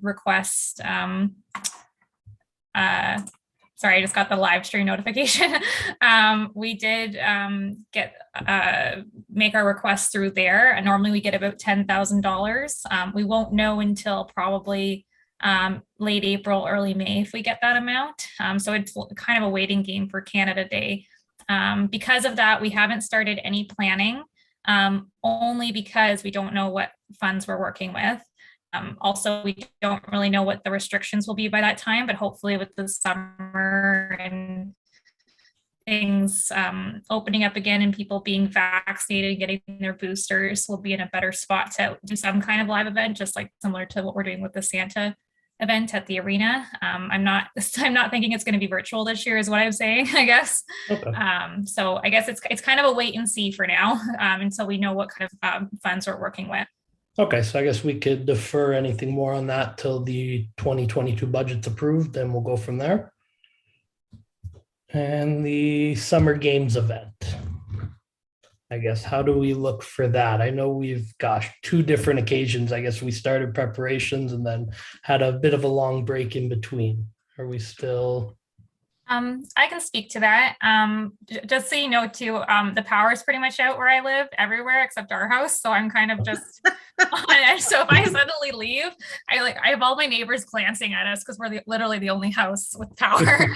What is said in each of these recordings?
request, sorry, I just got the live stream notification. We did make our request through there. And normally we get about $10,000. We won't know until probably late April, early May if we get that amount. So it's kind of a waiting game for Canada Day. Because of that, we haven't started any planning, only because we don't know what funds we're working with. Also, we don't really know what the restrictions will be by that time, but hopefully with the summer and things opening up again and people being vaccinated, getting their boosters, we'll be in a better spot to do some kind of live event, just like similar to what we're doing with the Santa event at the arena. I'm not thinking it's going to be virtual this year is what I'm saying, I guess. Okay. So I guess it's kind of a wait and see for now until we know what kind of funds we're working with. Okay, so I guess we could defer anything more on that till the 2022 budget's approved, and we'll go from there. And the Summer Games event, I guess, how do we look for that? I know we've, two different occasions. I guess we started preparations and then had a bit of a long break in between. Are we still? I can speak to that. Just so you know, too, the power is pretty much out where I live everywhere except our house. So I'm kind of just on edge. So if I suddenly leave, I have all my neighbors glancing at us because we're literally the only house with power.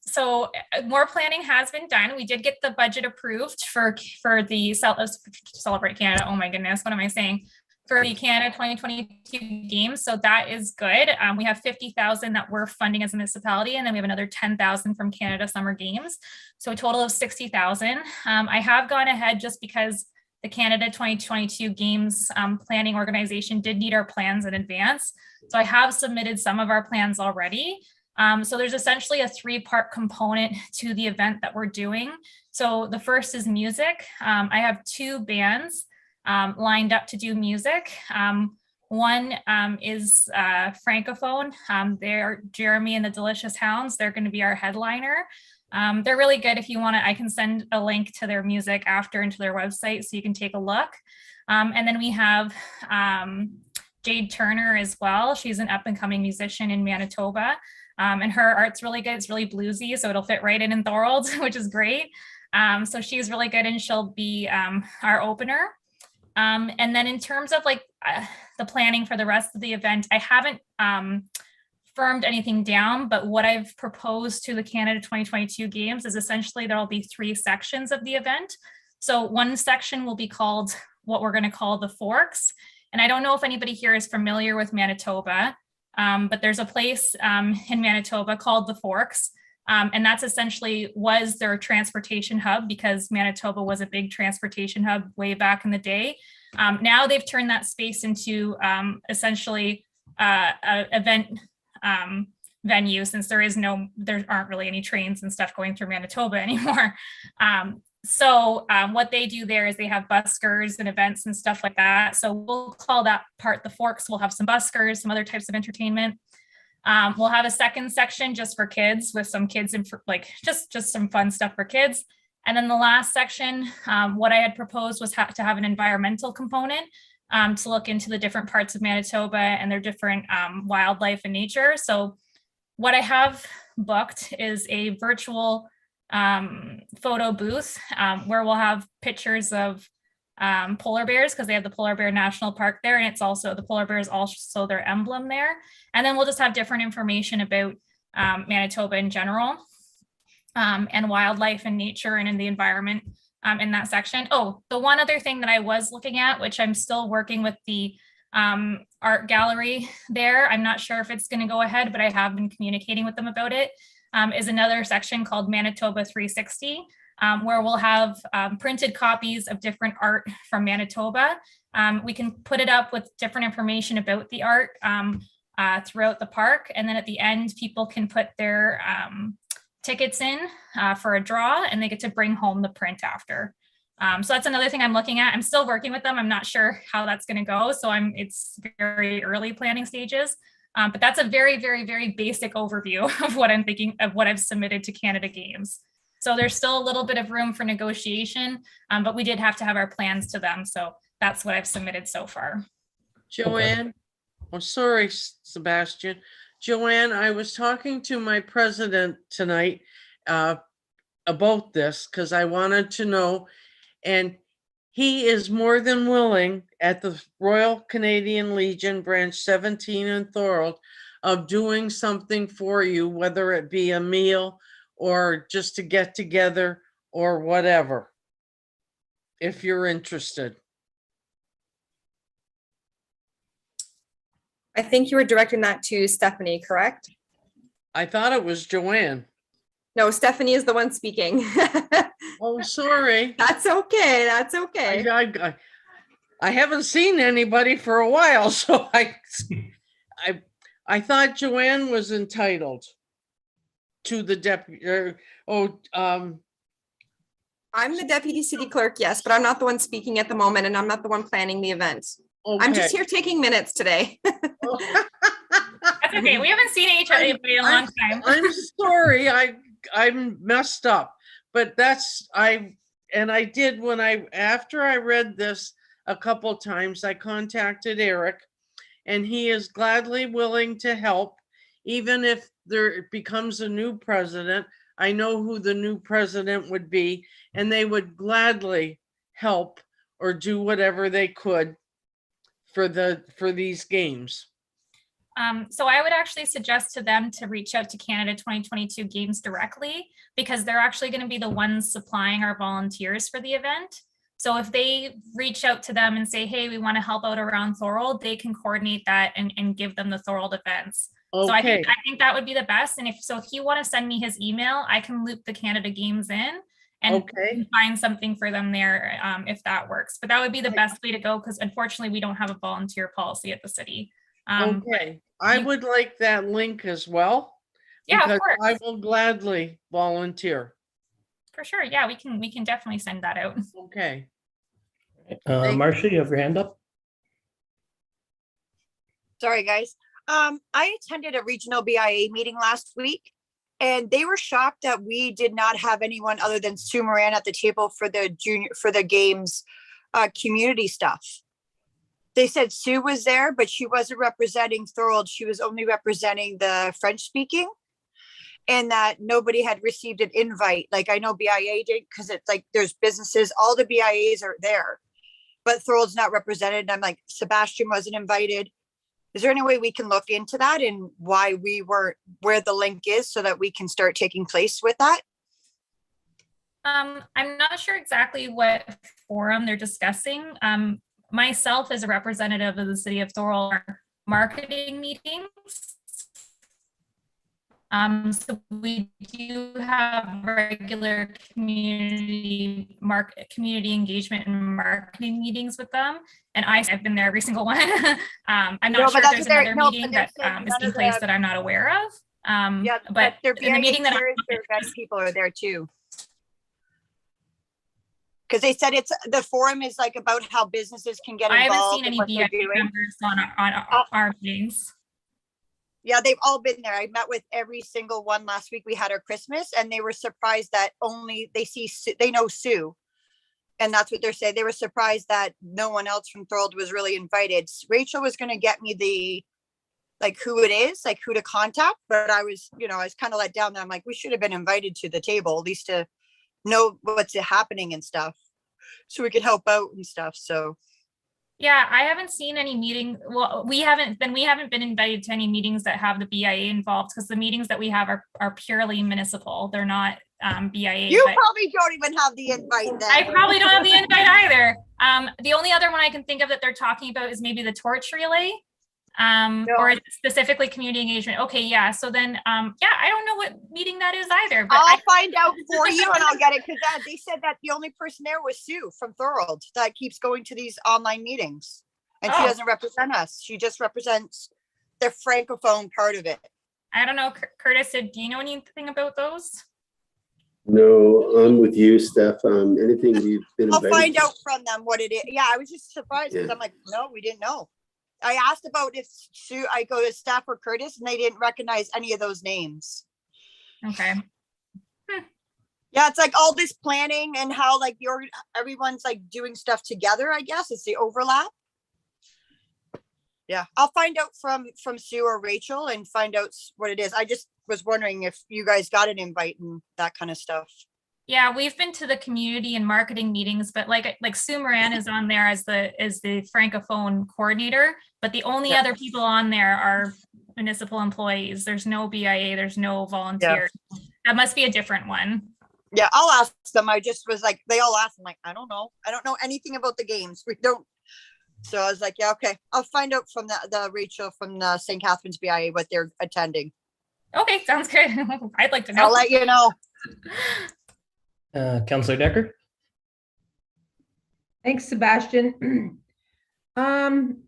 So more planning has been done. We did get the budget approved for the Celebrate Canada. Oh my goodness, what am I saying? For the Canada 2022 games. So that is good. We have 50,000 that we're funding as a municipality, and then we have another 10,000 from Canada Summer Games. So a total of 60,000. I have gone ahead just because the Canada 2022 Games planning organization did need our plans in advance. So I have submitted some of our plans already. So there's essentially a 3-part component to the event that we're doing. So the first is music. I have 2 bands lined up to do music. One is Francophone. They're Jeremy and the Delicious Hounds. They're going to be our headliner. They're really good. If you want to, I can send a link to their music after into their website so you can take a look. And then we have Jade Turner as well. She's an up and coming musician in Manitoba. And her art's really good. It's really bluesy, so it'll fit right in Thorold, which is great. So she's really good and she'll be our opener. And then in terms of the planning for the rest of the event, I haven't firmed anything down, but what I've proposed to the Canada 2022 Games is essentially there'll be 3 sections of the event. So one section will be called what we're going to call the Forks. And I don't know if anybody here is familiar with Manitoba, but there's a place in Manitoba called the Forks. And that's essentially was their transportation hub because Manitoba was a big transportation hub way back in the day. Now they've turned that space into essentially an event venue since there aren't really any trains and stuff going through Manitoba anymore. So what they do there is they have buskers and events and stuff like that. So we'll call that part the Forks. We'll have some buskers, some other types of entertainment. We'll have a second section just for kids with some kids and just some fun stuff for kids. And then the last section, what I had proposed was to have an environmental component to look into the different parts of Manitoba and their different wildlife and nature. So what I have booked is a virtual photo booth where we'll have pictures of polar bears because they have the Polar Bear National Park there, and it's also the polar bear is also their emblem there. And then we'll just have different information about Manitoba in general and wildlife and nature and in the environment in that section. Oh, the one other thing that I was looking at, which I'm still working with the art gallery there, I'm not sure if it's going to go ahead, but I have been communicating with them about it, is another section called Manitoba 360. Where we'll have printed copies of different art from Manitoba. We can put it up with different information about the art throughout the park. And then at the end, people can put their tickets in for a draw and they get to bring home the print after. So that's another thing I'm looking at. I'm still working with them. I'm not sure how that's going to go. So it's very early planning stages. But that's a very, very, very basic overview of what I'm thinking of what I've submitted to Canada Games. So there's still a little bit of room for negotiation, but we did have to have our plans to them. So that's what I've submitted so far. Joanne, oh, sorry, Sebastian. Joanne, I was talking to my president tonight about this because I wanted to know, and he is more than willing at the Royal Canadian Legion Branch 17 in Thorold of doing something for you, whether it be a meal or just to get together or whatever, if you're interested. I think you were directing that to Stephanie, correct? I thought it was Joanne. No, Stephanie is the one speaking. Oh, sorry. That's okay. That's okay. I haven't seen anybody for a while, so I thought Joanne was entitled to the deputy. I'm the deputy city clerk, yes, but I'm not the one speaking at the moment, and I'm not the one planning the event. I'm just here taking minutes today. That's okay. We haven't seen each other in a long time. I'm sorry. I'm messed up, but I did after I read this a couple times, I contacted Eric, and he is gladly willing to help, even if there becomes a new president. I know who the new president would be, and they would gladly help or do whatever they could for these games. So I would actually suggest to them to reach out to Canada 2022 Games directly, because they're actually going to be the ones supplying our volunteers for the event. So if they reach out to them and say, hey, we want to help out around Thorold, they can coordinate that and give them the Thorold events. Okay. So I think that would be the best. And if you want to send me his email, I can loop the Canada Games in and find something for them there if that works. But that would be the best way to go, because unfortunately we don't have a volunteer policy at the city. Okay, I would like that link as well. Yeah, of course. I will gladly volunteer. For sure. Yeah, we can definitely send that out. Okay. Marcia, you have your hand up. Sorry, guys. I attended a regional BIA meeting last week, and they were shocked that we did not have anyone other than Sue Moran at the table for the games community stuff. They said Sue was there, but she wasn't representing Thorold. She was only representing the French speaking, and that nobody had received an invite. Like, I know BIA did, because it's like there's businesses, all the BIAs are there, but Thorold's not represented. And I'm like, Sebastian wasn't invited. Is there any way we can look into that and why we weren't, where the link is, so that we can start taking place with that? I'm not sure exactly what forum they're discussing. Myself, as a representative of the city of Thorold, marketing meetings. So we do have regular community engagement and marketing meetings with them, and I've been there every single one. I'm not sure if there's another meeting that is in place that I'm not aware of. Yeah, but in the meeting that their best people are there too. Because they said the forum is like about how businesses can get involved. I haven't seen any BIA members on our meetings. Yeah, they've all been there. I met with every single one last week. We had our Christmas, and they were surprised that only they know Sue. And that's what they're saying. They were surprised that no one else from Thorold was really invited. Rachel was going to get me who it is, like who to contact. But I was kind of let down that I'm like, we should have been invited to the table, at least to know what's happening and stuff, so we could help out and stuff. So yeah, I haven't seen any meeting. Well, we haven't been invited to any meetings that have the BIA involved, because the meetings that we have are purely municipal. They're not BIA. You probably don't even have the invite then. I probably don't have the invite either. The only other one I can think of that they're talking about is maybe the torch relay. No. Or specifically community engagement. Okay, yeah. So then, I don't know what meeting that is either. But I'll find out for you, and I'll get it, because they said that the only person there was Sue from Thorold that keeps going to these online meetings, and she doesn't represent us. She just represents the francophone part of it. I don't know, Curtis. Do you know anything about those? No, I'm with you, Steph. Anything we've been I'll invited find to. out from them what it is. Yeah, I was just surprised because I'm like, no, we didn't know. I asked about if Sue, I go to Steph or Curtis, and they didn't recognize any of those names. Okay. Yeah, it's like all this planning and how like everyone's like doing stuff together. I guess it's the overlap. Yeah, I'll find out from Sue or Rachel and find out what it is. I just was wondering if you guys got an invite and that kind of stuff. Yeah, we've been to the community and marketing meetings, but like Sue Moran is on there as the Francophone coordinator, but the only Yeah. other people on there are municipal employees. There's no BIA, there's no volunteers. That must be a different one. Yeah, I'll ask them. I just was like, they all asked. I'm like, I don't know anything about the games. We don't. So I was like, yeah, okay. I'll find out from the Rachel from the St. Catharines BIA what they're attending. Okay, sounds good. I'd like to know. I'll let you know. Counselor Decker? Thanks, Sebastian.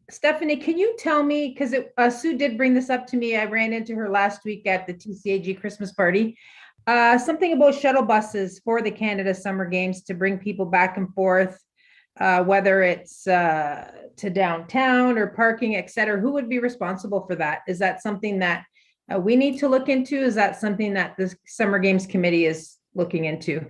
Stephanie, can you tell me, because Sue did bring this up to me. I ran into her last week at the TCAG Christmas party. Something about shuttle buses for the Canada Summer Games to bring people back and forth, whether it's to downtown or parking, et cetera. Who would be responsible for that? Is that something that we need to look into? Is that something that the Summer Games Committee is looking into?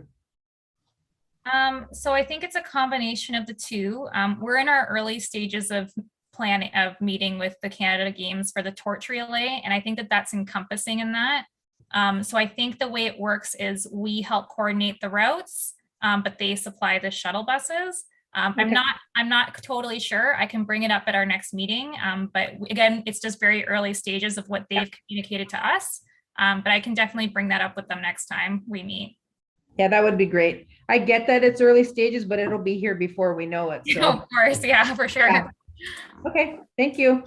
So I think it's a combination of the two. We're in our early stages of planning of meeting with the Canada Games for the torch relay, and I think that that's encompassing in that. So I think the way it works is we help coordinate the routes, but they supply the shuttle buses. Okay. I'm not totally sure. I can bring it up at our next meeting, but again, it's just very early stages of what they've communicated to us. But I can definitely bring that up with them next time we meet. Yeah, that would be great. I get that it's early stages, but it'll be here before we know it. So. Of course, yeah, for sure. Yeah. Okay, thank you.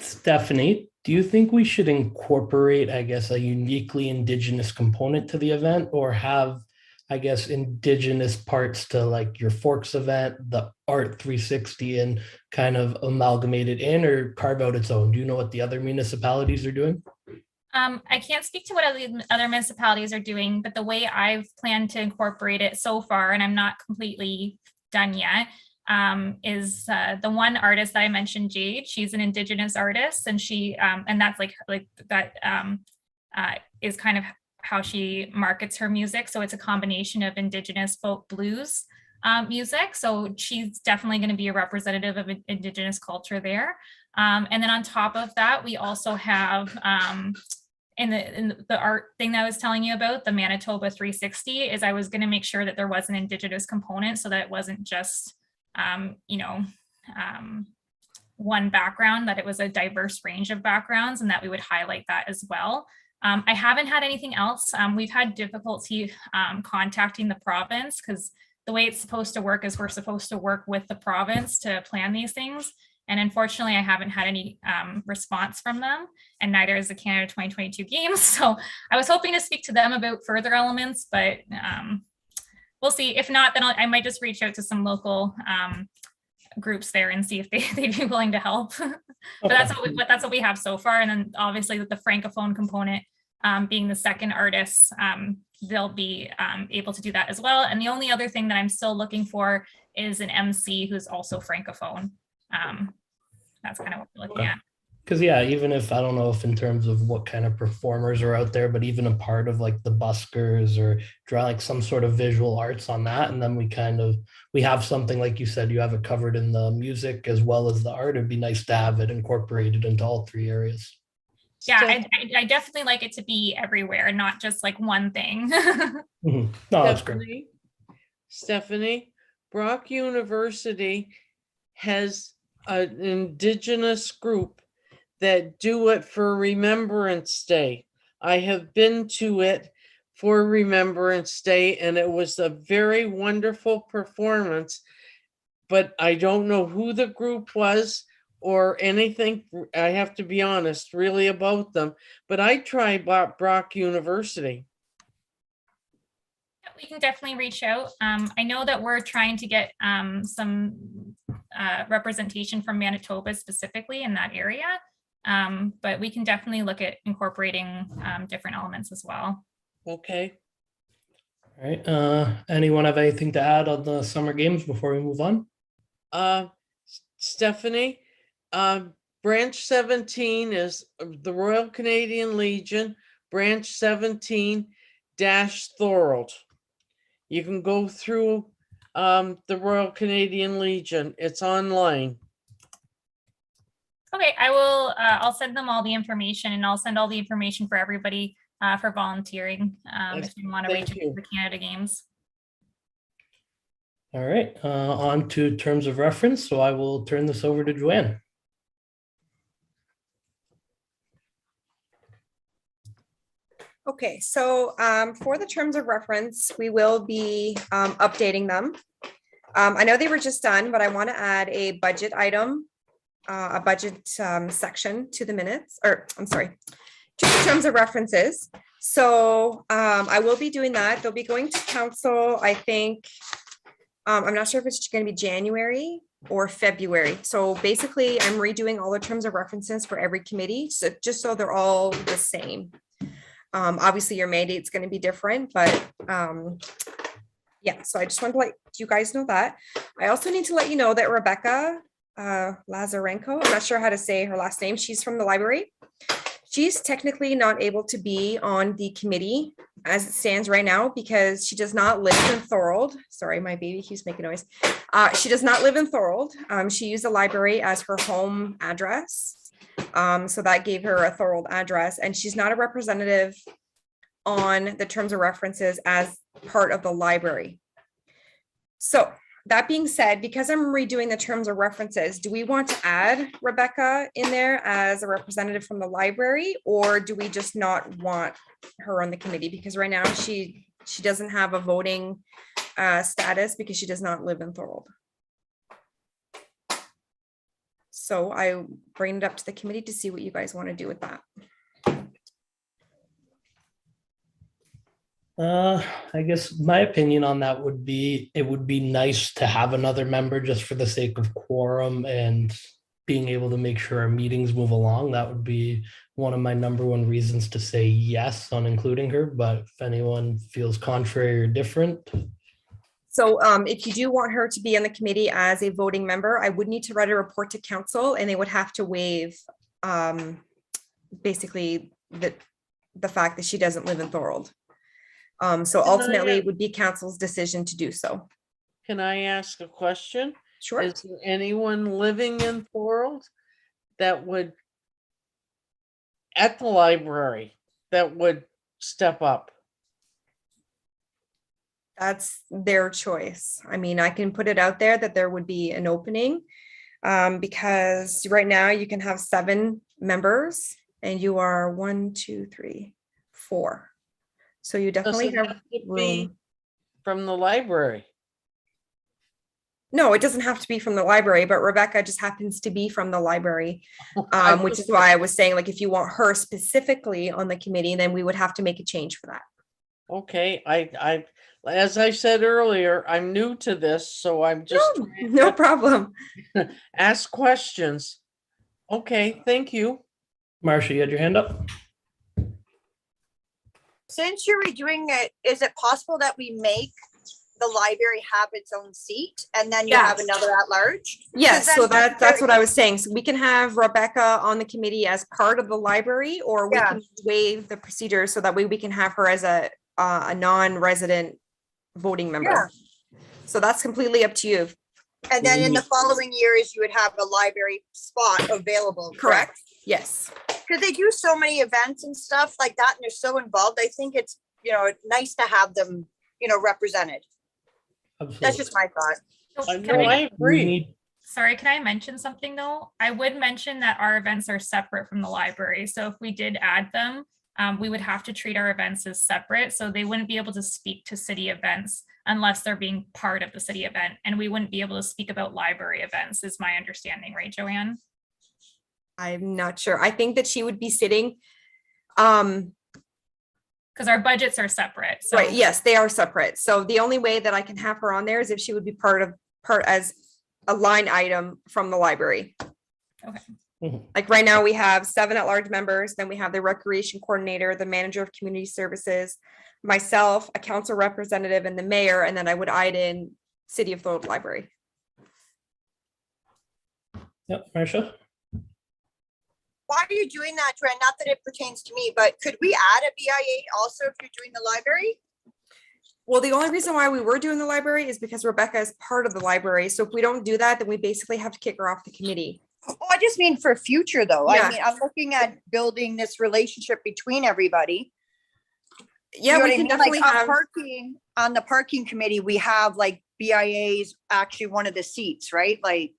Stephanie, do you think we should incorporate, I guess, a uniquely Indigenous component to the event, or have, I guess, Indigenous parts to like your Forks event, the Art 360, and kind of amalgamate it in, or carve out its own? Do you know what the other municipalities are doing? I can't speak to what other municipalities are doing, but the way I've planned to incorporate it so far, and I'm not completely done yet, is the one artist that I mentioned, Jade. She's an Indigenous artist, and she and that's like that is kind of how she markets her music. So it's a combination of Indigenous folk blues music. So she's definitely going to be a representative of Indigenous culture there. And then on top of that, we also have in the art thing that I was telling you about, the Manitoba 360, is I was going to make sure that there was an Indigenous component so that it wasn't just, one background, that it was a diverse range of backgrounds, and that we would highlight that as well. I haven't had anything else. We've had difficulty contacting the province, because the way it's supposed to work is we're supposed to work with the province to plan these things. And unfortunately, I haven't had any response from them, and neither is the Canada 2022 Games. So I was hoping to speak to them about further elements, but we'll see. If not, then I might just reach out to some local groups there and see if they'd be willing to help. But that's what we have so far. And then obviously with the Francophone component being the second artist, they'll be able to do that as well. And the only other thing that I'm still looking for is an MC who's also Francophone. That's kind of what we're looking at. Because yeah, even if, I don't know if in terms of what kind of performers are out there, but even a part of like the buskers, or draw like some sort of visual arts on that. And then we have something, like you said, you have it covered in the music as well as the art. It'd be nice to have it incorporated into all three areas. Yeah, I definitely like it to be everywhere, not just like one thing. No, that's great. Stephanie, Brock University has an Indigenous group that do it for Remembrance Day. I have been to it for Remembrance Day, and it was a very wonderful performance, but I don't know who the group was or anything. I have to be honest, really, about them, but I tried Brock University. We can definitely reach out. I know that we're trying to get some representation from Manitoba specifically in that area, but we can definitely look at incorporating different elements as well. Okay. All right. Anyone have anything to add on the Summer Games before we move on? Stephanie, Branch 17 is the Royal Canadian Legion, Branch 17 Thorold. You can go through the Royal Canadian Legion. It's online. Okay, I will, I'll send them all the information and I'll send all the information for everybody for volunteering if you want to reach Thank out to you. the Canada Games. All right, on to terms of reference. So I will turn this over to Joanne. Okay, so for the terms of reference, we will be updating them. I know they were just done, but I want to add a budget item, a budget section to the minutes, or I'm sorry, to the terms of references. So I will be doing that. They'll be going to council, I think. I'm not sure if it's going to be January or February. So basically, I'm redoing all the terms of references for every committee, so just so they're all the same. Obviously, your mandate's going to be different, but yeah, so I just wanted to let you guys know that. I also need to let you know that Rebecca Lazarenko, I'm not sure how to say her last name, she's from the library. She's technically not able to be on the committee as it stands right now because she does not live in Thorold. Sorry, my baby keeps making noise. She does not live in Thorold. She used the library as her home address. So that gave her a Thorold address, and she's not a representative on the terms of references as part of the library. So that being said, because I'm redoing the terms of references, do we want to add Rebecca in there as a representative from the library, or do we just not want her on the committee? Because right now she doesn't have a voting status because she does not live in Thorold. So I bring it up to the committee to see what you guys want to do with that. I guess my opinion on that would be, it would be nice to have another member just for the sake of quorum and being able to make sure our meetings move along. That would be one of my number one reasons to say yes on including her, but if anyone feels contrary or different. So if you do want her to be on the committee as a voting member, I would need to write a report to council, and they would have to waive basically the fact that she doesn't live in Thorold. So ultimately, it would be council's decision to do so. Can I ask a question? Sure. Is there anyone living in Thorold that would, at the library, that would step up? That's their choice. I mean, I can put it out there that there would be an opening because right now you can have 7 members and you are 1, 2, 3, 4. So you definitely Does it have to be room. from the library? No, it doesn't have to be from the library, but Rebecca just happens to be from the library, I which is why I was saying, like, if you want her specifically on the committee, then we would have to make a change for that. Okay, I as I said earlier, I'm new to this, so I'm just trying No to problem. ask questions. Okay, thank you. Marcia, you had your hand up? Since you're redoing it, is it possible that we make the library have its own seat and then you Yeah. have another at large? Yes, then so that's what I was saying. So we can have Rebecca on the committee as part of the library, or we Yeah. can waive the procedure so that way we can have her as a non-resident voting member. So that's completely up to you. And then in the following years, you would have a library spot available. Correct? Yes. Because they do so many events and stuff like that, and they're so involved. I think it's, nice to have them, represented. Absolutely. That's just my thought. So No, can I- I agree. We need- Sorry, can I mention something though? I would mention that our events are separate from the library. So if we did add them, we would have to treat our events as separate. So they wouldn't be able to speak to city events unless they're being part of the city event. And we wouldn't be able to speak about library events, is my understanding, right, Joanne? I'm not sure. I think that she would be sitting, Because our budgets are separate. So right, yes, they are separate. So the only way that I can have her on there is if she would be part as a line item from the library. Mhm. Like right now, we have 7 at-large members, then we have the recreation coordinator, the manager of community services, myself, a council representative, and the mayor, and then I would add in City of Thorold Library. Yep, Marcia? Why are you doing that, Joanne? Not that it pertains to me, but could we add a BIA also if you're doing the library? Well, the only reason why we were doing the library is because Rebecca is part of the library. So if we don't do that, then we basically have to kick her off the committee. Oh, I just mean for future though. Yeah. I mean, I'm looking at building this relationship between everybody. Yeah, You know we what I can mean? definitely Like have, on the parking committee, we have like BIA's actually one of the seats, right? Like,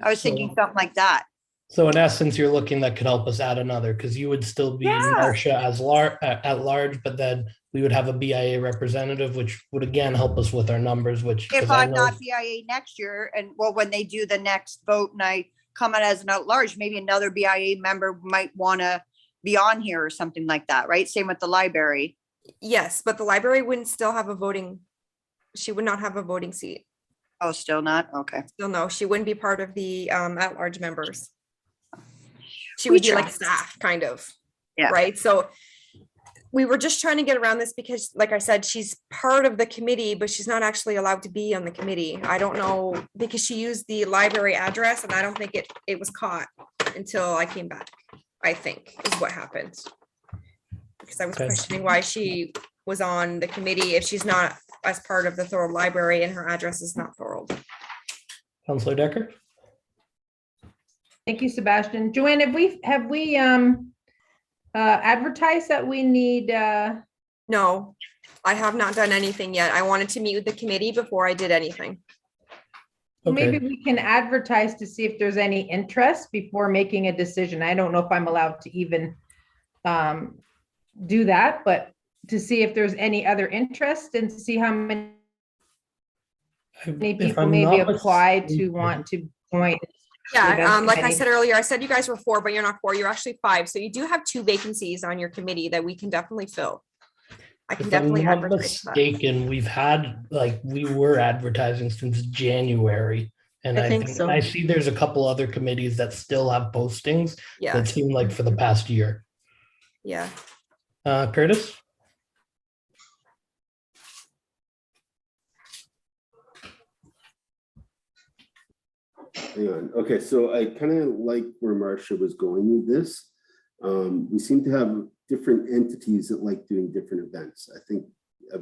I was thinking something like that. So in essence, you're looking that could help us add another, because you would still be Yeah. Marcia as at large, but then we would have a BIA representative, which would again help us with our numbers, which. 'cause If I I'm know- not BIA next year, and well, when they do the next vote and I come out as an at-large, maybe another BIA member might want to be on here or something like that, right? Same with the library. yes, but the library wouldn't still have a voting. She would not have a voting seat. Oh, still not? Okay. Still no, she wouldn't be part of the at-large members. She We would be like tried. staff, kind of. Yeah. Right, so we were just trying to get around this because, like I said, she's part of the committee, but she's not actually allowed to be on the committee. I don't know, because she used the library address and I don't think it was caught until I came back, I think, is what happened. Because I was Okay. questioning why she was on the committee if she's not as part of the Thorold Library and her address is not Thorold. Councillor Decker? Thank you, Sebastian. Joanne, have we advertised that we need, No, I have not done anything yet. I wanted to meet with the committee before I did anything. maybe Okay, we can advertise to see if there's any interest before making a decision. I don't know if I'm allowed to even do that, but to see if there's any other interest and see how many if people I'm maybe not apply to mistaken- want to join. Yeah, event like I committee. said earlier, I said you guys were 4, but you're not 4, you're actually 5. So you do have 2 vacancies on your committee that we can definitely fill. I can If I'm definitely not advertise for that. mistaken, we were advertising since January. And I I think think, so. I see there's a couple other committees that still have postings Yeah, that seem like for the past year. yeah. Curtis? Hang on. Okay, so I kind of like where Marcia was going with this. We seem to have different entities that like doing different events. I think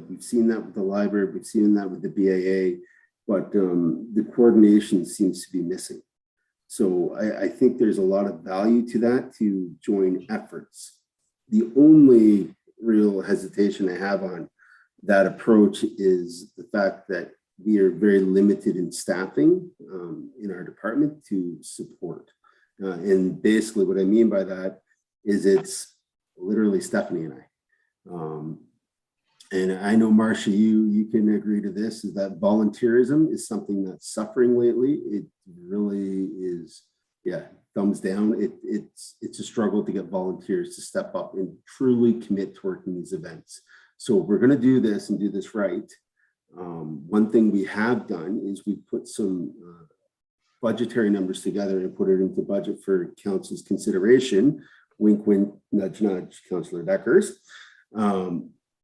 we've seen that with the library, we've seen that with the BAA, but the coordination seems to be missing. So I think there's a lot of value to that, to join efforts. The only real hesitation I have on that approach is the fact that we are very limited in staffing in our department to support. And basically what I mean by that is it's literally Stephanie and I. And I know, Marcia, you can agree to this, is that volunteerism is something that's suffering lately. It really is, yeah, thumbs down. It's a struggle to get volunteers to step up and truly commit to working these events. So if we're going to do this and do this right, one thing we have done is we put some budgetary numbers together and put it into budget for council's consideration. Wink, wink, nudge, nudge, Councillor Deckers.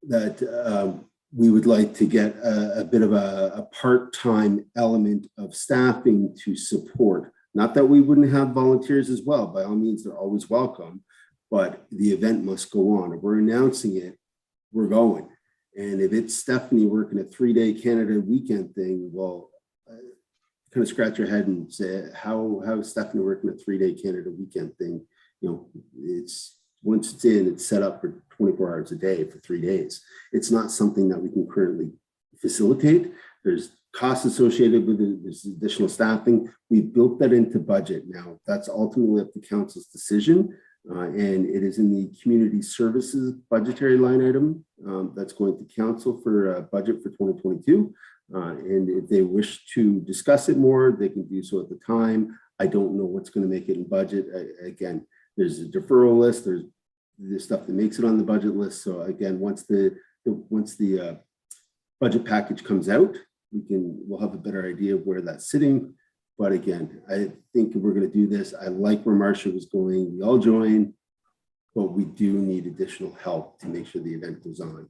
That we would like to get a bit of a part-time element of staffing to support. Not that we wouldn't have volunteers as well. By all means, they're always welcome, but the event must go on. If we're announcing it, we're going. And if it's Stephanie working a 3-day Canada weekend thing, well, kind of scratch your head and say, how is Stephanie working a 3-day Canada weekend thing? You know, it's once it's in, it's set up for 24 hours a day for 3 days. It's not something that we can currently facilitate. There's costs associated with it. There's additional staffing. We built that into budget. Now, that's ultimately up to council's decision. And it is in the community services budgetary line item that's going to council for budget for 2022. And if they wish to discuss it more, they can do so at the time. I don't know what's going to make it in budget. Again, there's a deferral list. There's stuff that makes it on the budget list. So again, once the budget package comes out, we'll have a better idea of where that's sitting. But again, I think if we're going to do this, I like where Marcia was going. We all join, but we do need additional help to make sure the event goes on.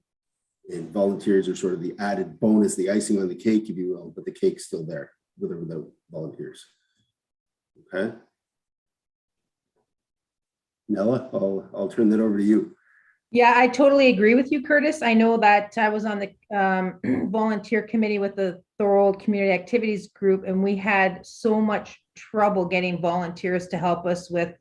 And volunteers are sort of the added bonus, the icing on the cake, if you will, but the cake's still there with or without volunteers. Okay. Nella, I'll turn that over to you. Yeah, I totally agree with you, Curtis. I know that I was on the volunteer committee with the Thorold Community Activities Group, and we had so much trouble getting volunteers to help us with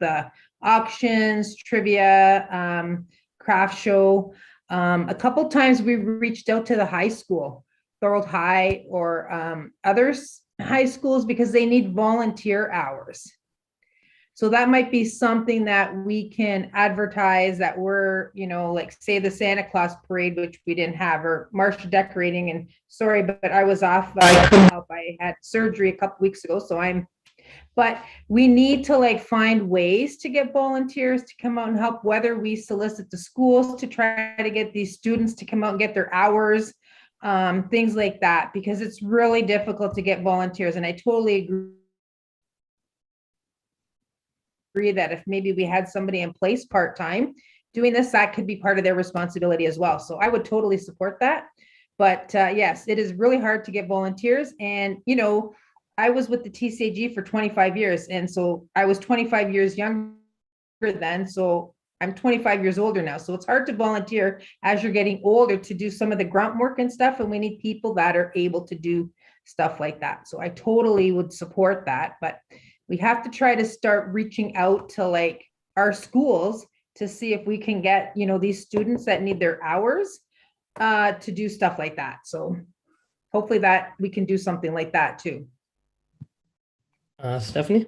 auctions, trivia, craft show. A couple times we reached out to the high school, Thorold High, or others high schools, because they need volunteer hours. So that might be something that we can advertise, that we're, like say the Santa Claus parade, which we didn't have, or March decorating. And sorry, but I was off. I couldn't help. I had surgery a couple weeks ago, but we need to like find ways to get volunteers to come out and help, whether we solicit the schools to try to get these students to come out and get their hours, things like that, because it's really difficult to get volunteers. And I totally agree that if maybe we had somebody in place part-time doing this, that could be part of their responsibility as well. So I would totally support that. But yes, it is really hard to get volunteers. And, I was with the TCAG for 25 years. And so I was 25 years younger then. So I'm 25 years older now. So it's hard to volunteer as you're getting older to do some of the grunt work and stuff. And we need people that are able to do stuff like that. So I totally would support that. But we have to try to start reaching out to like our schools to see if we can get, these students that need their hours to do stuff like that. So hopefully that we can do something like that too. Stephanie?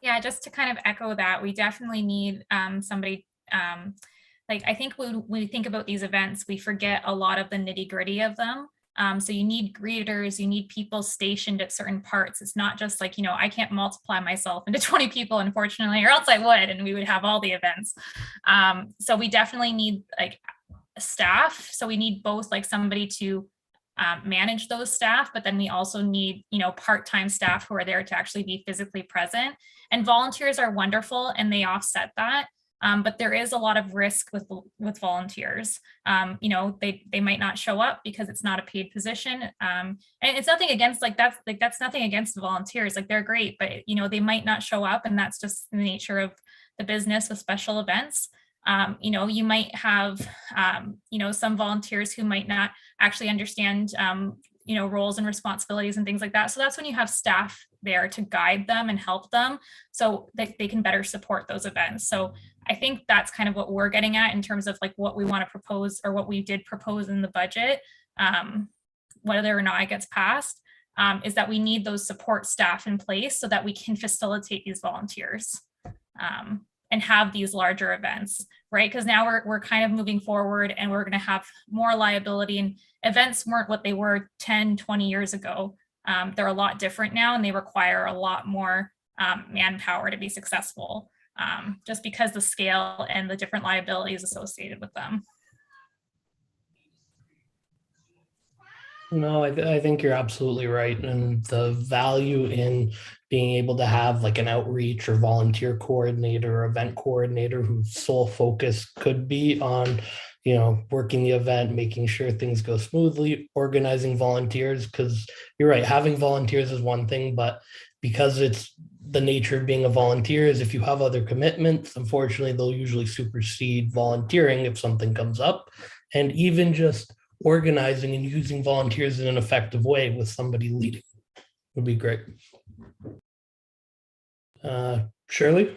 Yeah, just to kind of echo that, we definitely need somebody, like I think when we think about these events, we forget a lot of the nitty gritty of them. So you need greeters, you need people stationed at certain parts. It's not just like, I can't multiply myself into 20 people, unfortunately, or else I would, and we would have all the events. So we definitely need like staff. So we need both like somebody to manage those staff, but then we also need, part-time staff who are there to actually be physically present. And volunteers are wonderful and they offset that. But there is a lot of risk with volunteers. They might not show up because it's not a paid position. And it's nothing against that's nothing against the volunteers. Like they're great, but they might not show up, and that's just the nature of the business with special events. You might have, some volunteers who might not actually understand, roles and responsibilities and things like that. So that's when you have staff there to guide them and help them so that they can better support those events. So I think that's kind of what we're getting at in terms of like what we want to propose, or what we did propose in the budget, whether or not it gets passed, is that we need those support staff in place so that we can facilitate these volunteers. And have these larger events, right? Because now we're kind of moving forward, and we're going to have more liability, and events weren't what they were 10, 20 years ago. They're a lot different now, and they require a lot more manpower to be successful, just because the scale and the different liabilities associated with them. No, I think you're absolutely right. And the value in being able to have like an outreach or volunteer coordinator or event coordinator whose sole focus could be on, working the event, making sure things go smoothly, organizing volunteers. Because you're right, having volunteers is one thing, but because it's the nature of being a volunteer is if you have other commitments, unfortunately, they'll usually supersede volunteering if something comes up. And even just organizing and using volunteers in an effective way with somebody leading would be great. Shirley?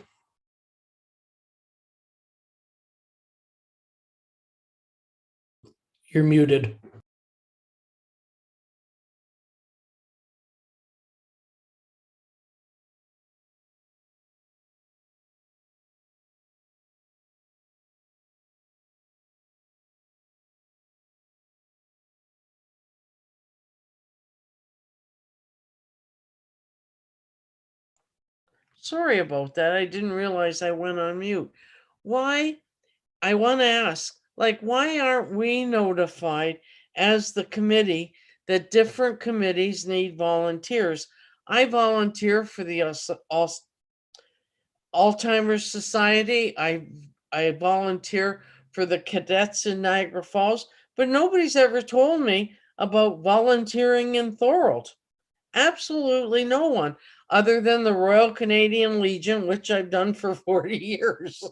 You're muted. Sorry about that. I didn't realize I went on mute. Why? I want to ask, why aren't we notified as the committee that different committees need volunteers? I volunteer for the Alzheimer's Society. I volunteer for the cadets in Niagara Falls, but nobody's ever told me about volunteering in Thorold. Absolutely no one, other than the Royal Canadian Legion, which I've done for 40 years.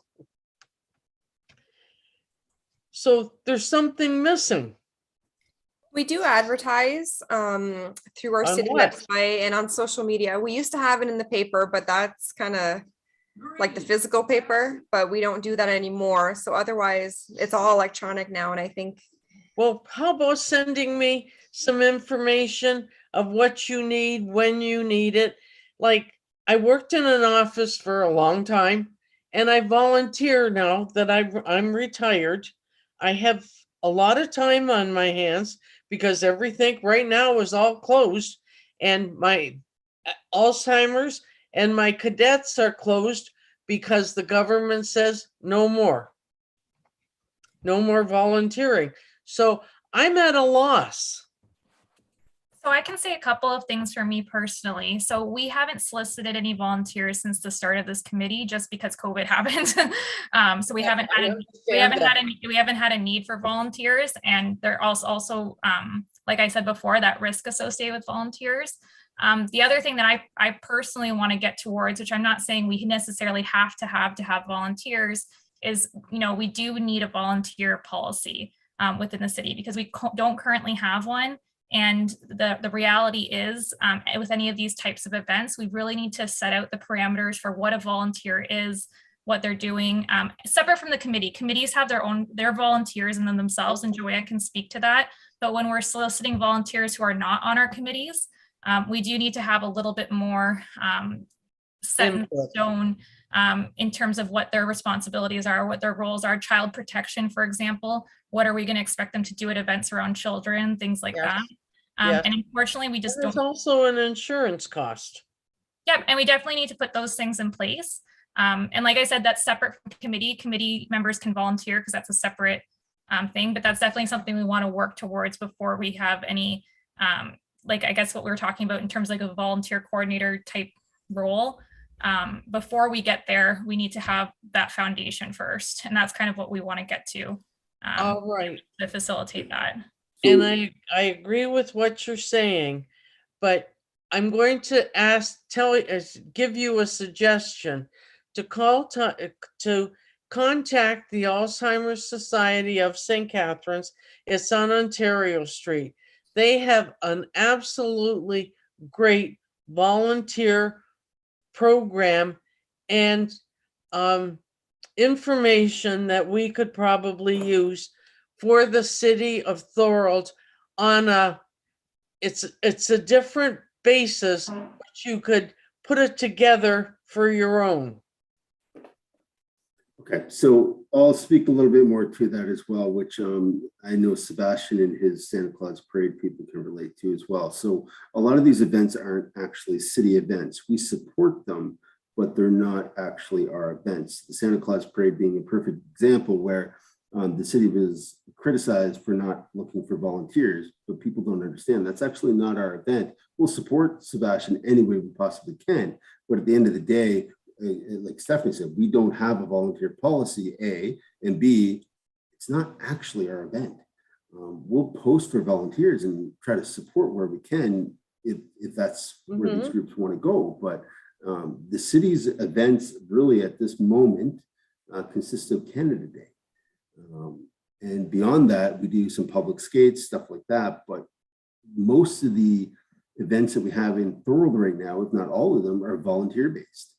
So there's something missing. We do advertise through our On city what? website and on social media. We used to have it in the paper, but that's kind of like the physical paper, but we don't do that anymore. So otherwise, it's all electronic now. And I think, Well, how about sending me some information of what you need, when you need it? Like, I worked in an office for a long time and I volunteer now that I'm retired. I have a lot of time on my hands because everything right now is all closed and my Alzheimer's and my cadets are closed because the government says no more volunteering. So I'm at a loss. So I can say a couple of things for me personally. So we haven't solicited any volunteers since the start of this committee, just because COVID happened. So we haven't had a need for volunteers, and there also like I said before, that risk associated with volunteers. The other thing that I personally want to get towards, which I'm not saying we necessarily have to have volunteers, is, we do need a volunteer policy within the city, because we don't currently have one. And the reality is, with any of these types of events, we really need to set out the parameters for what a volunteer is, what they're doing, separate from the committee. Committees have their volunteers in them themselves, and Joanne can speak to that. But when we're soliciting volunteers who are not on our committees, we do need to have a little bit more set in stone in terms of what their responsibilities are, what their roles are. Child protection, for example, what are we going to expect them to do at events around children, things like that. Yes. And unfortunately, we just There's don't. also an insurance cost. Yep, and we definitely need to put those things in place. And like I said, that's separate from committee. Committee members can volunteer because that's a separate thing, but that's definitely something we want to work towards before we have any, like I guess what we were talking about in terms of like a volunteer coordinator type role. Before we get there, we need to have that foundation first, and that's kind of what we want to get to. All right. To facilitate that. And I agree with what you're saying, but I'm going to give you a suggestion to contact the Alzheimer's Society of St. Catharines. It's on Ontario Street. They have an absolutely great volunteer program and information that we could probably use for the city of Thorold on it's a different basis, but you could put it together for your own. Okay, so I'll speak a little bit more to that as well, which I know Sebastian and his Santa Claus Parade people can relate to as well. So a lot of these events aren't actually city events. We support them, but they're not actually our events. The Santa Claus Parade being a perfect example where the city was criticized for not looking for volunteers, but people don't understand that's actually not our event. We'll support Sebastian any way we possibly can, but at the end of the day, like Stephanie said, we don't have a volunteer policy, A, and B, it's not actually our event. We'll post for volunteers and try to support where we can if that's where these groups want to go. But the city's events really at this moment consist of Canada Day. And beyond that, we do some public skates, stuff like that. But most of the events that we have in Thorold right now, if not all of them, are volunteer based.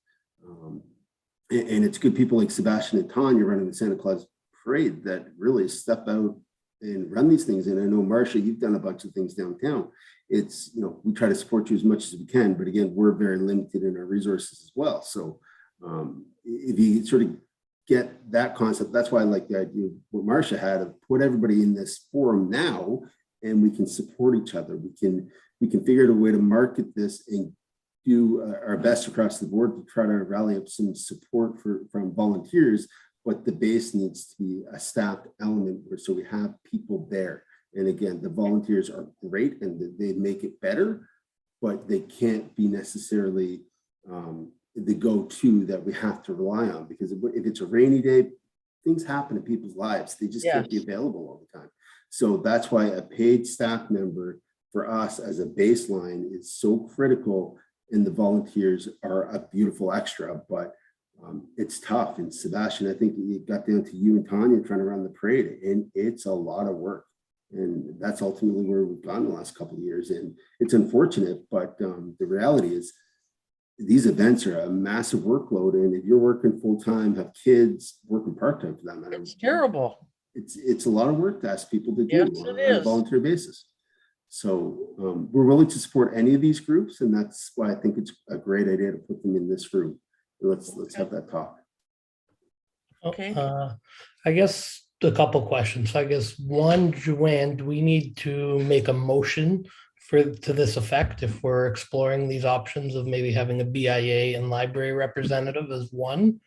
And it's good people like Sebastian and Tanya running the Santa Claus Parade that really step out and run these things. And I know, Marcia, you've done a bunch of things downtown. It's, we try to support you as much as we can, but again, we're very limited in our resources as well. So if you sort of get that concept, that's why I like the idea of what Marcia had of put everybody in this forum now, and we can support each other. We can figure out a way to market this and do our best across the board to try to rally up some support from volunteers, but the base needs to be a staffed element so we have people there. And again, the volunteers are great and they make it better, but they can't be necessarily the go-to that we have to rely on, because if it's a rainy day, things happen in people's lives. They just can't be available all the time. So that's why a paid staff member for us as a baseline is so critical, and the volunteers are a beautiful extra, but it's tough. And Sebastian, I think it got down to you and Tanya trying to run the parade, and it's a lot of work. And that's ultimately where we've gone the last couple of years. And it's unfortunate, but the reality is these events are a massive workload. And if you're working full time, have kids, working part time for that matter, It's terrible. it's a lot of work to ask people to do Yes, on it a is. volunteer basis. So we're willing to support any of these groups, and that's why I think it's a great idea to put them in this room. Let's have that talk. Okay. I guess a couple questions. I guess one, Joanne, do we need to make a motion to this effect if we're exploring these options of maybe having a BIA and library representative as one?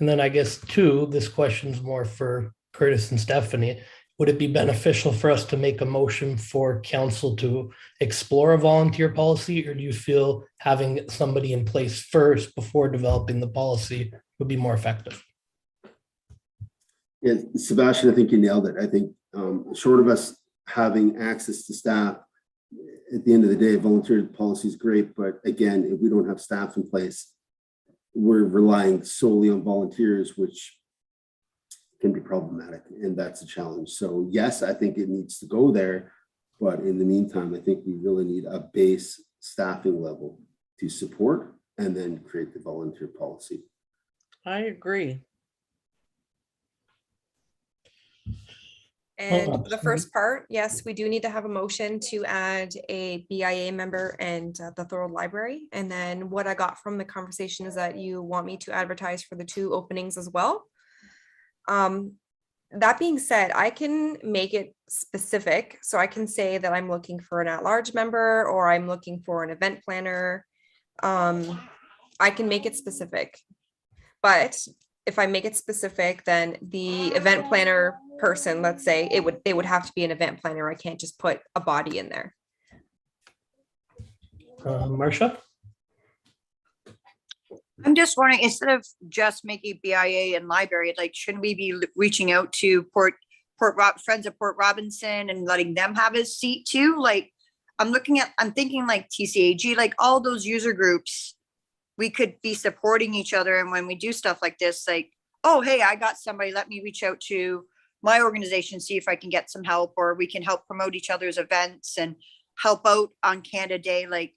And then I guess two, this question's more for Curtis and Stephanie. Would it be beneficial for us to make a motion for council to explore a volunteer policy, or do you feel having somebody in place first before developing the policy would be more effective? Yeah, Sebastian, I think you nailed it. I think short of us having access to staff, at the end of the day, volunteer policy is great. But again, if we don't have staff in place, we're relying solely on volunteers, which can be problematic. And that's a challenge. So yes, I think it needs to go there. But in the meantime, I think we really need a base staffing level to support and then create the volunteer policy. I agree. And the first part, yes, we do need to have a motion to add a BIA member and the Thorold Library. And then what I got from the conversation is that you want me to advertise for the 2 openings as well. That being said, I can make it specific. So I can say that I'm looking for an at-large member, or I'm looking for an event planner. I can make it specific. But if I make it specific, then the event planner person, let's say, they would have to be an event planner. I can't just put a body in there. Marcia? I'm just wondering, instead of just making BIA and library, like, shouldn't we be reaching out to Friends of Port Robinson and letting them have a seat too? Like, I'm thinking like TCAG, like all those user groups, we could be supporting each other. And when we do stuff like this, like, oh, hey, I got somebody, let me reach out to my organization, see if I can get some help, or we can help promote each other's events and help out on Canada Day. Like,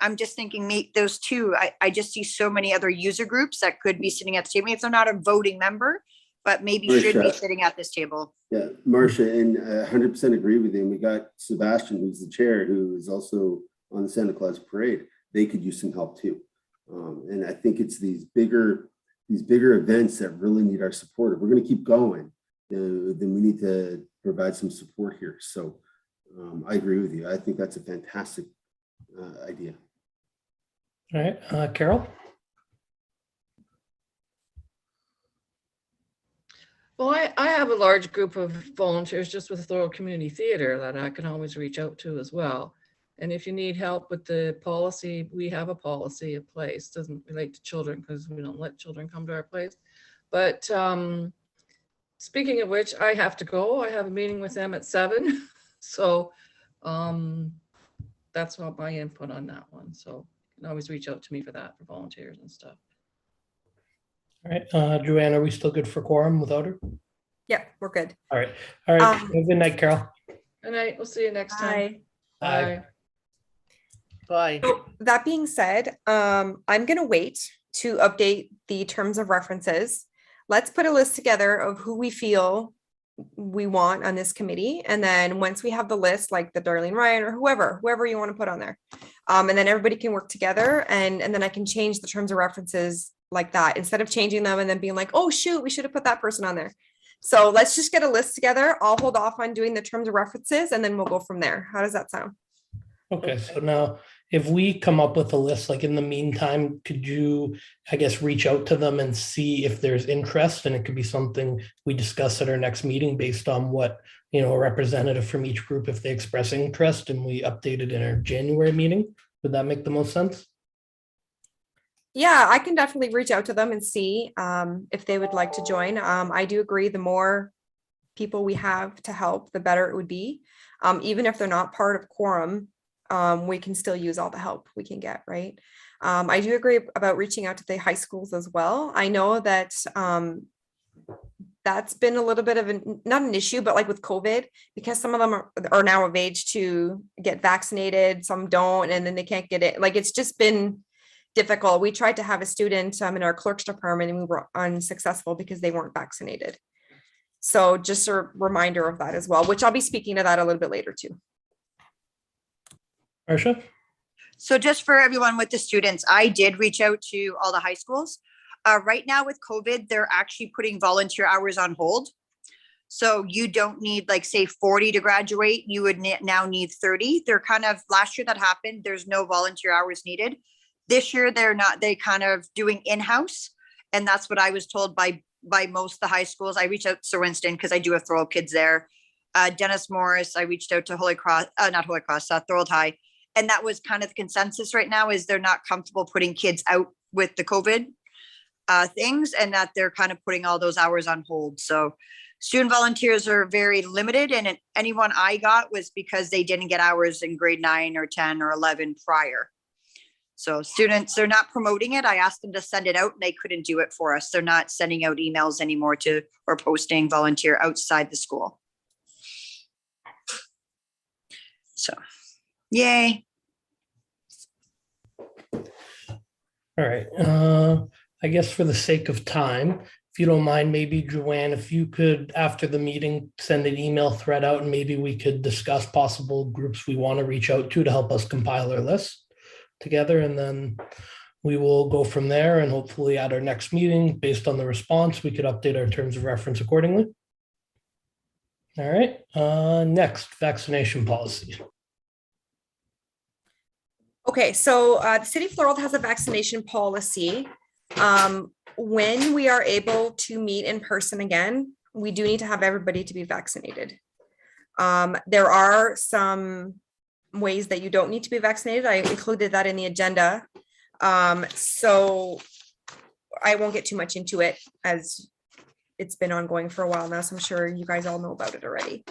I'm just thinking, meet those two. I just see so many other user groups that could be sitting at the table if they're not a voting member, but maybe should be sitting at this table. Yeah, Marcia, and 100% agree with you. And we got Sebastian, who's the chair, who is also on the Santa Claus Parade. They could use some help too. And I think it's these bigger events that really need our support. If we're going to keep going, then we need to provide some support here. So I agree with you. I think that's a fantastic idea. All right, Carol? Well, I have a large group of volunteers just with Thorold Community Theater that I can always reach out to as well. And if you need help with the policy, we have a policy in place. Doesn't relate to children because we don't let children come to our place. But speaking of which, I have to go. I have a meeting with them at 7. So that's not my input on that one. So you can always reach out to me for that, for volunteers and stuff. All right, Joanne, are we still good for quorum without her? Yeah, we're good. All right. Have a good night, Carol. Good night. We'll see you next time. Bye. Bye. So that being said, I'm going to wait to update the terms of references. Let's put a list together of who we feel we want on this committee. And then once we have the list, like the Darlene Ryan or whoever you want to put on there. And then everybody can work together, and then I can change the terms of references like that, instead of changing them and then being like, oh shoot, we should have put that person on there. So let's just get a list together. I'll hold off on doing the terms of references, and then we'll go from there. How does that sound? Okay, so now if we come up with a list, like in the meantime, could you, I guess, reach out to them and see if there's interest? And it could be something we discuss at our next meeting based on what, a representative from each group, if they express interest, and we update it in our January meeting. Would that make the most sense? Yeah, I can definitely reach out to them and see if they would like to join. I do agree, the more people we have to help, the better it would be. Even if they're not part of quorum, we can still use all the help we can get, right? I do agree about reaching out to the high schools as well. I know that that's been a little bit of not an issue, but like with COVID, because some of them are now of age to get vaccinated, some don't, and then they can't get it. Like, it's just been difficult. We tried to have a student in our clerk's department and we were unsuccessful because they weren't vaccinated. So just a reminder of that as well, which I'll be speaking to that a little bit later too. Marcia? So just for everyone with the students, I did reach out to all the high schools. Right now with COVID, they're actually putting volunteer hours on hold. So you don't need like say 40 to graduate, you would now need 30. They're kind of, last year that happened, there's no volunteer hours needed. This year they're not, they kind of doing in-house. And that's what I was told by most of the high schools. I reached out to Sir Winston because I do have Thorold kids there. Dennis Morris, I reached out to Thorold High. And that was kind of the consensus right now, is they're not comfortable putting kids out with the COVID things, and that they're kind of putting all those hours on hold. So student volunteers are very limited, and anyone I got was because they didn't get hours in grade 9 or 10 or 11 prior. So students, they're not promoting it. I asked them to send it out and they couldn't do it for us. They're not sending out emails anymore or posting volunteer outside the school. So, yay. All right. I guess for the sake of time, if you don't mind, maybe Joanne, if you could, after the meeting, send an email thread out and maybe we could discuss possible groups we want to reach out to help us compile our list together. And then we will go from there, and hopefully at our next meeting, based on the response, we could update our terms of reference accordingly. All right. Next, vaccination policy. Okay, so the city of Thorold has a vaccination policy. When we are able to meet in person again, we do need to have everybody to be vaccinated. There are some ways that you don't need to be vaccinated. I included that in the agenda. So I won't get too much into it, as it's been ongoing for a while now, so I'm sure you guys all know about it already.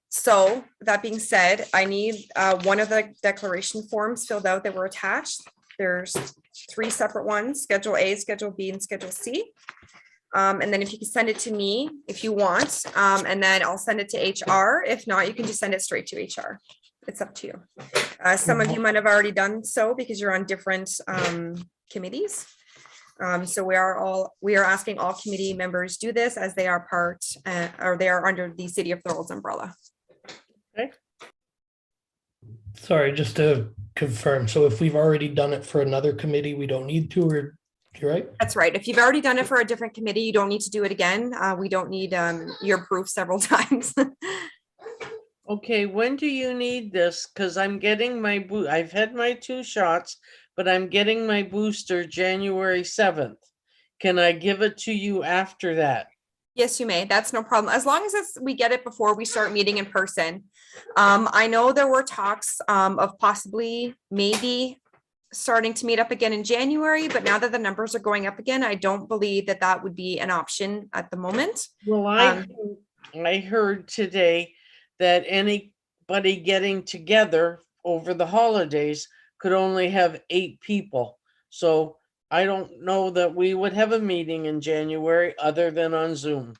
So that being said, I need one of the declaration forms filled out that were attached. There's 3 separate ones: Schedule A, Schedule B, and Schedule C. And then if you can send it to me if you want, and then I'll send it to HR. If not, you can just send it straight to HR. It's up to you. Some of you might have already done so because you're on different committees. So we are asking all committee members do this, as they are part or they are under the City of Thorold's umbrella. Okay. Sorry, just to confirm. So if we've already done it for another committee, we don't need to, or you're right? That's right. If you've already done it for a different committee, you don't need to do it again. We don't need your proof several times. Okay, when do you need this? Because I'm getting my I've had my 2 shots, but I'm getting my booster January 7th. Can I give it to you after that? Yes, you may. That's no problem. As long as we get it before we start meeting in person. I know there were talks of possibly maybe starting to meet up again in January, but now that the numbers are going up again, I don't believe that that would be an option at the moment. Well, I heard today that anybody getting together over the holidays could only have 8 people. So I don't know that we would have a meeting in January other than on Zoom.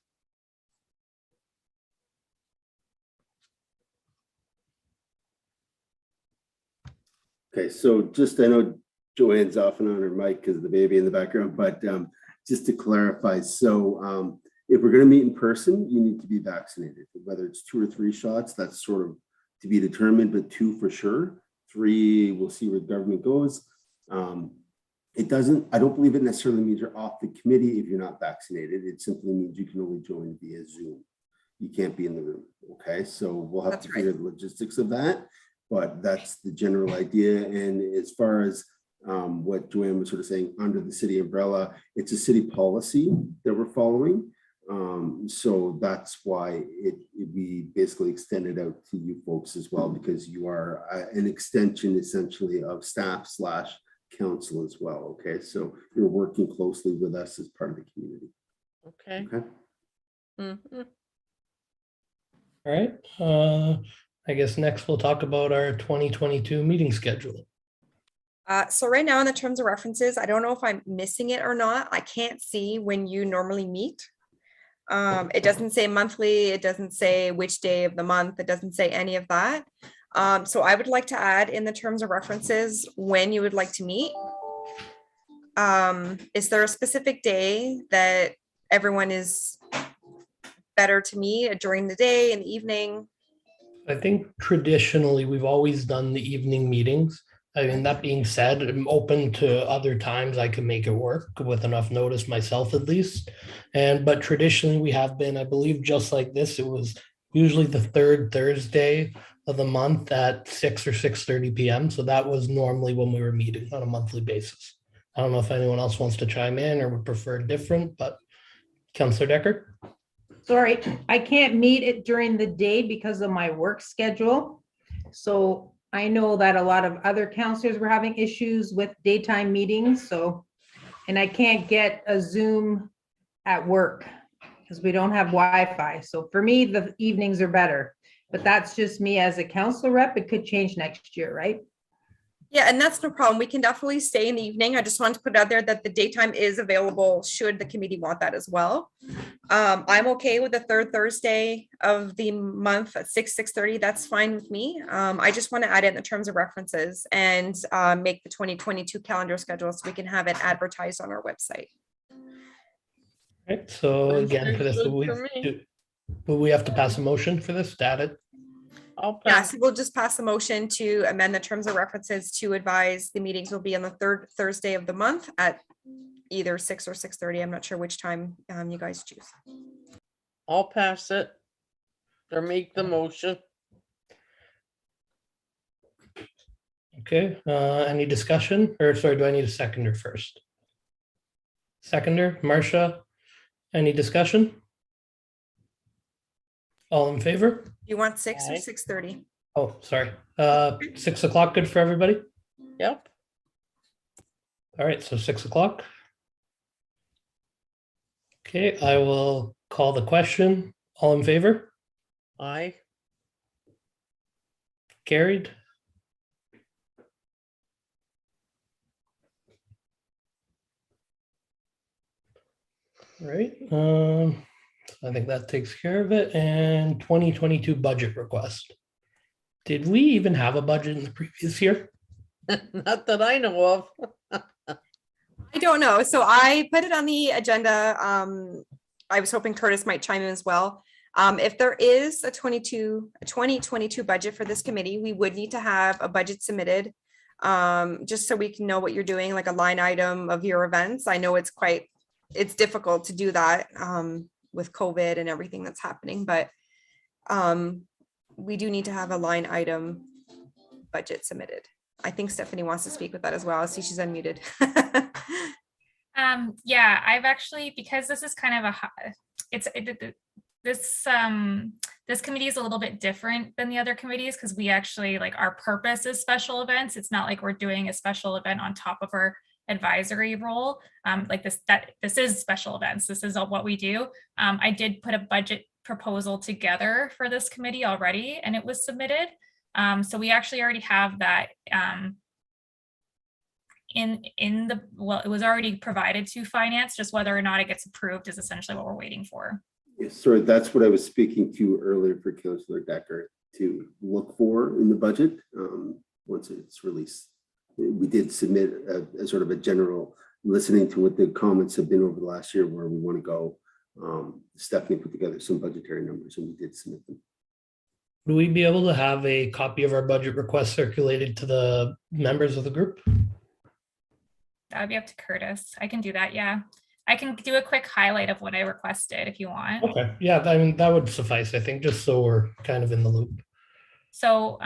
Okay, so just, I know Joanne's off and on her mic because of the baby in the background, but just to clarify, so if we're going to meet in person, you need to be vaccinated, whether it's 2 or 3 shots, that's sort of to be determined, but 2 for sure. 3, we'll see where the government goes. It doesn't, I don't believe it necessarily means you're off the committee if you're not vaccinated. It simply means you can only join via Zoom. You can't be in the room. Okay, so we'll have to figure the logistics of that, but that's the general idea. And as far as what Joanne was sort of saying, under the city umbrella, it's a city policy that we're following. So that's why we basically extended out to you folks as well, because you are an extension essentially of staff / council as well. Okay, so you're working closely with us as part of the community. Okay. Okay. Mm-hmm. All right. I guess next we'll talk about our 2022 meeting schedule. So right now in the terms of references, I don't know if I'm missing it or not. I can't see when you normally meet. It doesn't say monthly, it doesn't say which day of the month, it doesn't say any of that. So I would like to add in the terms of references when you would like to meet. Is there a specific day that everyone is better to meet during the day, in the evening? I think traditionally, we've always done the evening meetings. I mean, that being said, I'm open to other times I can make it work with enough notice myself at least. But traditionally, we have been, I believe, just like this, it was usually the third Thursday of the month at 6 or 6:30 PM. So that was normally when we were meeting on a monthly basis. I don't know if anyone else wants to chime in or would prefer different, but Councillor Decker? Sorry, I can't meet it during the day because of my work schedule. So I know that a lot of other counselors were having issues with daytime meetings, so, and I can't get a Zoom at work because we don't have Wi-Fi. So for me, the evenings are better, but that's just me as a council rep. It could change next year, right? Yeah, and that's no problem. We can definitely stay in the evening. I just wanted to put it out there that the daytime is available should the committee want that as well. I'm okay with the third Thursday of the month at 6:30. That's fine with me. I just want to add in the terms of references and make the 2022 calendar schedule so we can have it advertised on our website. Right, so again, for this, Good will for me. we have to pass a motion for this to add it? I'll Yeah, pass. so we'll just pass a motion to amend the terms of references to advise the meetings will be on the third Thursday of the month at either 6 or 6:30. I'm not sure which time you guys choose. I'll pass it. Or make the motion. Okay, any discussion? Or sorry, do I need a seconder first? Seconder, Marcia, any discussion? All in favor? You want 6 or Aye. 6:30? Oh, sorry. 6 o'clock, good for everybody? Yep. All right, so 6 o'clock. Okay, I will call the question. All in favor? Aye. Carried. Right, I think that takes care of it. And 2022 budget request. Did we even have a budget in the previous year? Not that I know of. I don't know. So I put it on the agenda. I was hoping Curtis might chime in as well. If there is a 2022 budget for this committee, we would need to have a budget submitted. Just so we can know what you're doing, like a line item of your events. I know it's difficult to do that with COVID and everything that's happening, but we do need to have a line item budget submitted. I think Stephanie wants to speak with that as well. I see she's unmuted. Yeah, I've actually, because this is kind of this committee is a little bit different than the other committees because we actually, like, our purpose is special events. It's not like we're doing a special event on top of our advisory role. Like this is special events. This is what we do. I did put a budget proposal together for this committee already, and it was submitted. So we actually already have that it was already provided to finance. Just whether or not it gets approved is essentially what we're waiting for. Yes, sorry, that's what I was speaking to earlier for Councillor Decker to look for in the budget once it's released. We did submit a sort of a general listening to what the comments have been over the last year, where we want to go. Stephanie put together some budgetary numbers and we did submit them. Would we be able to have a copy of our budget request circulated to the members of the group? That would be up to Curtis. I can do that. Yeah. I can do a quick highlight of what I requested if you want. Okay, yeah, I mean, that would suffice, I think, just so we're kind of in the loop. So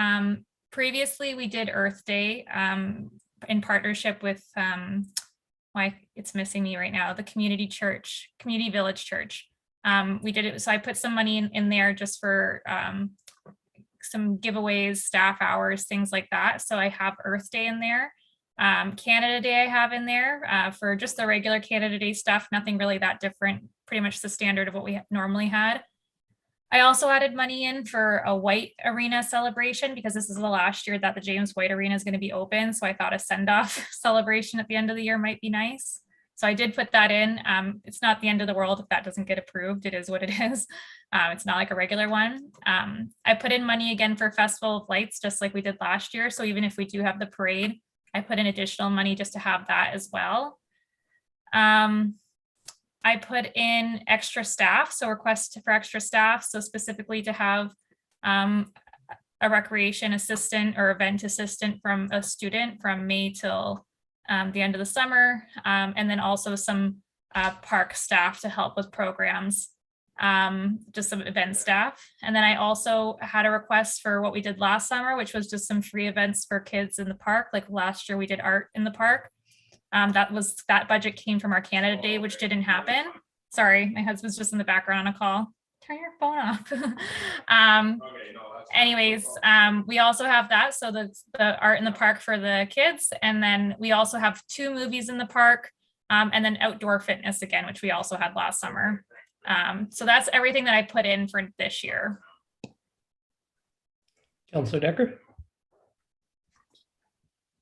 previously we did Earth Day in partnership with why it's missing me right now, the community village church. We did it. So I put some money in there just for some giveaways, staff hours, things like that. So I have Earth Day in there. Canada Day I have in there for just the regular Canada Day stuff, nothing really that different, pretty much the standard of what we normally had. I also added money in for a White Arena celebration because this is the last year that the James White Arena is going to be open. So I thought a send-off celebration at the end of the year might be nice. So I did put that in. It's not the end of the world if that doesn't get approved. It is what it is. It's not like a regular one. I put in money again for Festival of Lights, just like we did last year. So even if we do have the parade, I put in additional money just to have that as well. I put in extra staff, so request for extra staff. So specifically to have a recreation assistant or event assistant from a student from May till the end of the summer. And then also some park staff to help with programs, just some event staff. And then I also had a request for what we did last summer, which was just some free events for kids in the park. Like last year we did art in the park. That budget came from our Canada Day, which didn't happen. Sorry, my husband's just in the background on a call. Turn your phone off. Anyways, we also have that. So the art in the park for the kids. And then we also have 2 movies in the park, and then outdoor fitness again, which we also had last summer. So that's everything that I put in for this year. Councillor Decker?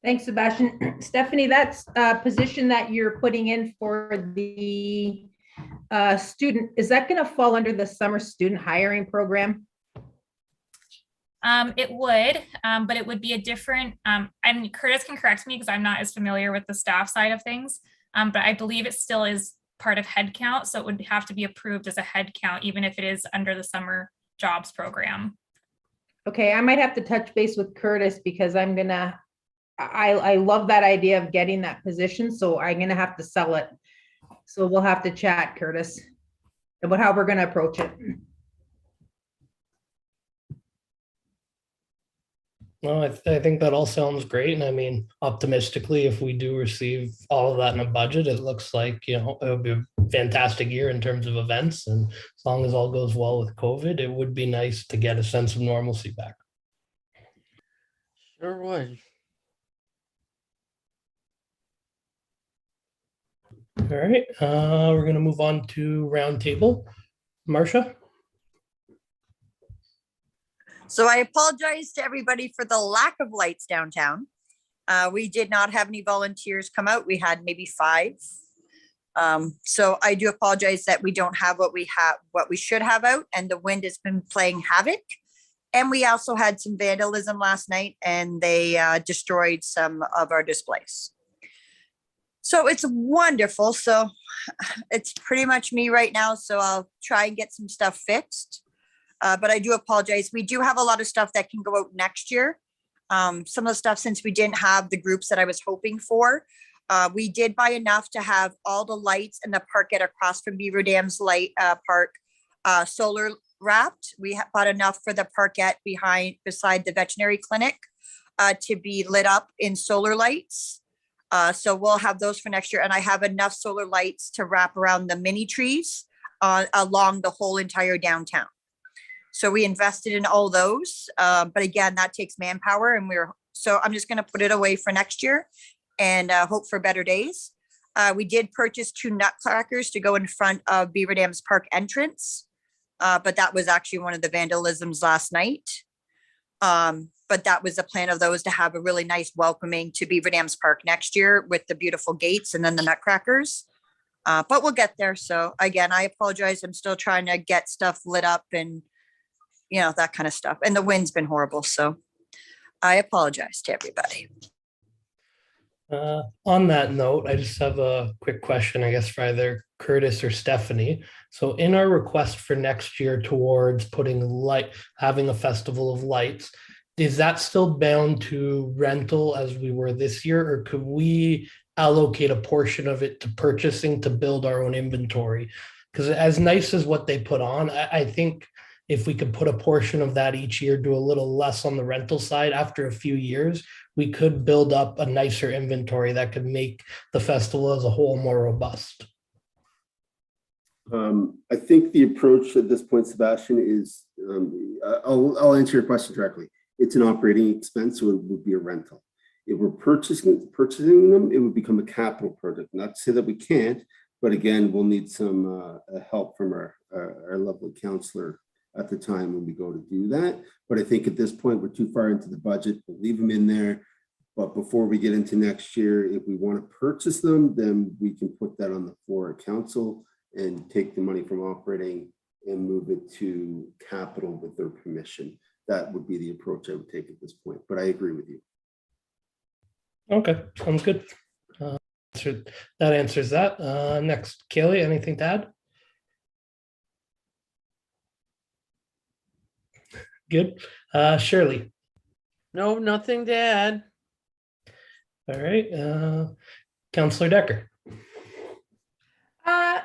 Thanks, Sebastian. Stephanie, that's a position that you're putting in for the student. Is that going to fall under the summer student hiring program? It would, but it would be a different, and Curtis can correct me because I'm not as familiar with the staff side of things, but I believe it still is part of headcount. So it would have to be approved as a headcount, even if it is under the summer jobs program. Okay, I might have to touch base with Curtis because I love that idea of getting that position, so I'm gonna have to sell it. So we'll have to chat, Curtis, about how we're gonna approach it. Well, I think that all sounds great. And I mean, optimistically, if we do receive all of that in a budget, it looks like, it'll be a fantastic year in terms of events. And as long as all goes well with COVID, it would be nice to get a sense of normalcy back. Sure would. All right, we're going to move on to roundtable. Marcia? So I apologize to everybody for the lack of lights downtown. We did not have any volunteers come out. We had maybe 5. So I do apologize that we don't have what we should have out, and the wind has been playing havoc. And we also had some vandalism last night, and they destroyed some of our displays. So it's wonderful. So it's pretty much me right now. So I'll try and get some stuff fixed. But I do apologize. We do have a lot of stuff that can go out next year. Some of the stuff, since we didn't have the groups that I was hoping for, we did buy enough to have all the lights in the parkette across from Beaver Dam's park solar wrapped. We bought enough for the parkette beside the veterinary clinic to be lit up in solar lights. So we'll have those for next year. And I have enough solar lights to wrap around the mini trees along the whole entire downtown. So we invested in all those. But again, that takes manpower, and so I'm just going to put it away for next year and hope for better days. We did purchase 2 nutcrackers to go in front of Beaver Dam's park entrance. But that was actually one of the vandalisms last night. But that was the plan of those, to have a really nice welcoming to Beaver Dam's park next year with the beautiful gates and then the nutcrackers. But we'll get there. So again, I apologize. I'm still trying to get stuff lit up and, that kind of stuff. And the wind's been horrible. So I apologize to everybody. On that note, I just have a quick question, I guess, for either Curtis or Stephanie. So in our request for next year towards having a festival of lights, is that still bound to rental as we were this year, or could we allocate a portion of it to purchasing to build our own inventory? Because as nice as what they put on, I think if we could put a portion of that each year, do a little less on the rental side, after a few years, we could build up a nicer inventory that could make the festival as a whole more robust. I think the approach at this point, Sebastian, is, I'll answer your question directly. It's an operating expense, so it would be a rental. If we're purchasing them, it would become a capital project. Not to say that we can't, but again, we'll need some help from our lovely counselor at the time when we go to do that. But I think at this point, we're too far into the budget. We'll leave them in there. But before we get into next year, if we want to purchase them, then we can put that on the floor at council and take the money from operating and move it to capital with their permission. That would be the approach I would take at this point, but I agree with you. Okay, sounds good. That answers that. Next, Kaylee, anything to add? Good. Shirley. No, nothing to add. All right. Counselor Decker.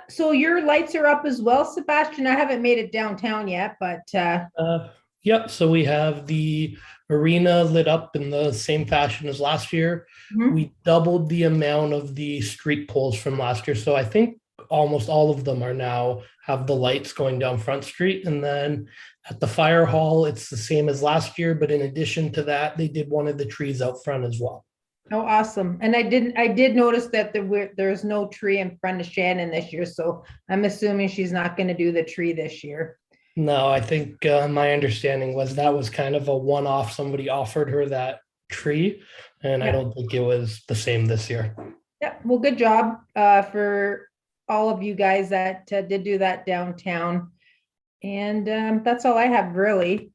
So your lights are up as well, Sebastian. I haven't made it downtown yet, but Yep. So we have the arena lit up in the same fashion as last year. Mhm. We doubled the amount of the street poles from last year. So I think almost all of them are now have the lights going down Front Street. And then at the fire hall, it's the same as last year. But in addition to that, they did one of the trees out front as well. oh, awesome. And I did notice that there's no tree in front of Shannon this year. So I'm assuming she's not going to do the tree this year. No, I think my understanding was that was kind of a one-off. Somebody offered her that tree, and I Yeah. don't think it was the same this year. Yeah, well, good job for all of you guys that did do that downtown. And that's all I have really.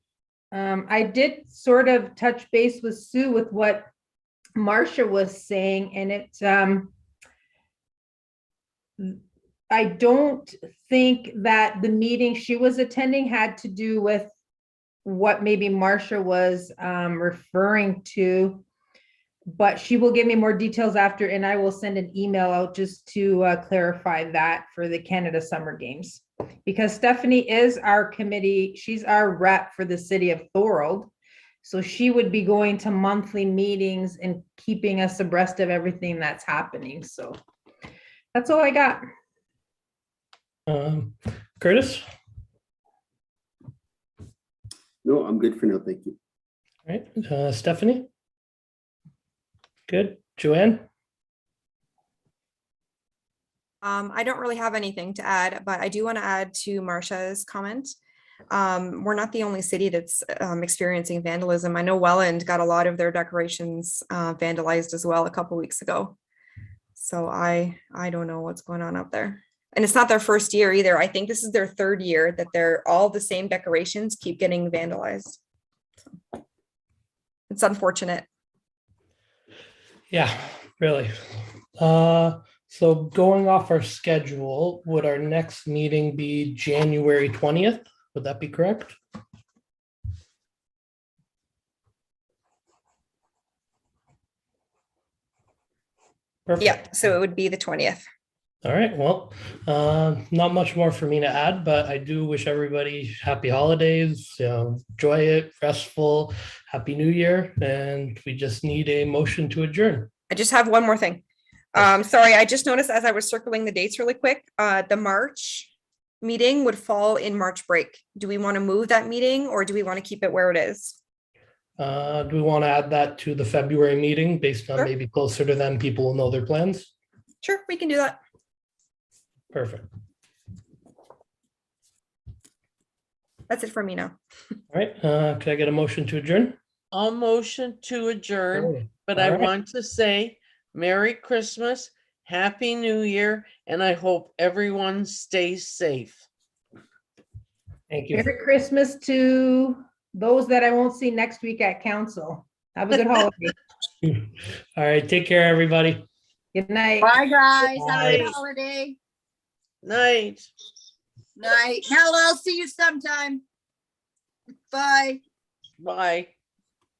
I did sort of touch base with Sue with what Marcia was saying, and it's I don't think that the meeting she was attending had to do with what maybe Marcia was referring to, but she will give me more details after, and I will send an email out just to clarify that for the Canada Summer Games. Because Stephanie is our committee, she's our rep for the city of Thorold. So she would be going to monthly meetings and keeping us abreast of everything that's happening. So that's all I got. Curtis? No, I'm good for now. Thank you. All right. Stephanie? Good. Joanne? I don't really have anything to add, but I do want to add to Marcia's comment. We're not the only city that's experiencing vandalism. I know Welland got a lot of their decorations vandalized as well a couple weeks ago. So I don't know what's going on up there. And it's not their first year either. I think this is their third year that they're all the same decorations keep getting vandalized. So it's unfortunate. Yeah, really. So going off our schedule, would our next meeting be January 20th? Would that be correct? Perfect. Yeah, so it would be the 20th. All right, well, not much more for me to add, but I do wish everybody happy holidays, enjoy it, restful, happy new year, and we just need a motion to adjourn. I just have one more thing. Sorry, I just noticed as I was circling the dates really quick, the March meeting would fall in March break. Do we want to move that meeting or do we want to keep it where it is? Do we want to add that to the February meeting based on Sure. maybe closer to them, people will know their plans? Sure, we can do that. Perfect. That's it for me now. All right, could I get a motion to adjourn? I'll motion to adjourn, but I All right. want to say Merry Christmas, Happy New Year, and I hope everyone stays safe. Thank you. Merry Christmas to those that I won't see next week at council. Have a good holiday. All right, take care, everybody. Good night. Bye, guys. Have a Bye. good holiday. Night. Night. Hell, I'll see you sometime. Bye. Bye.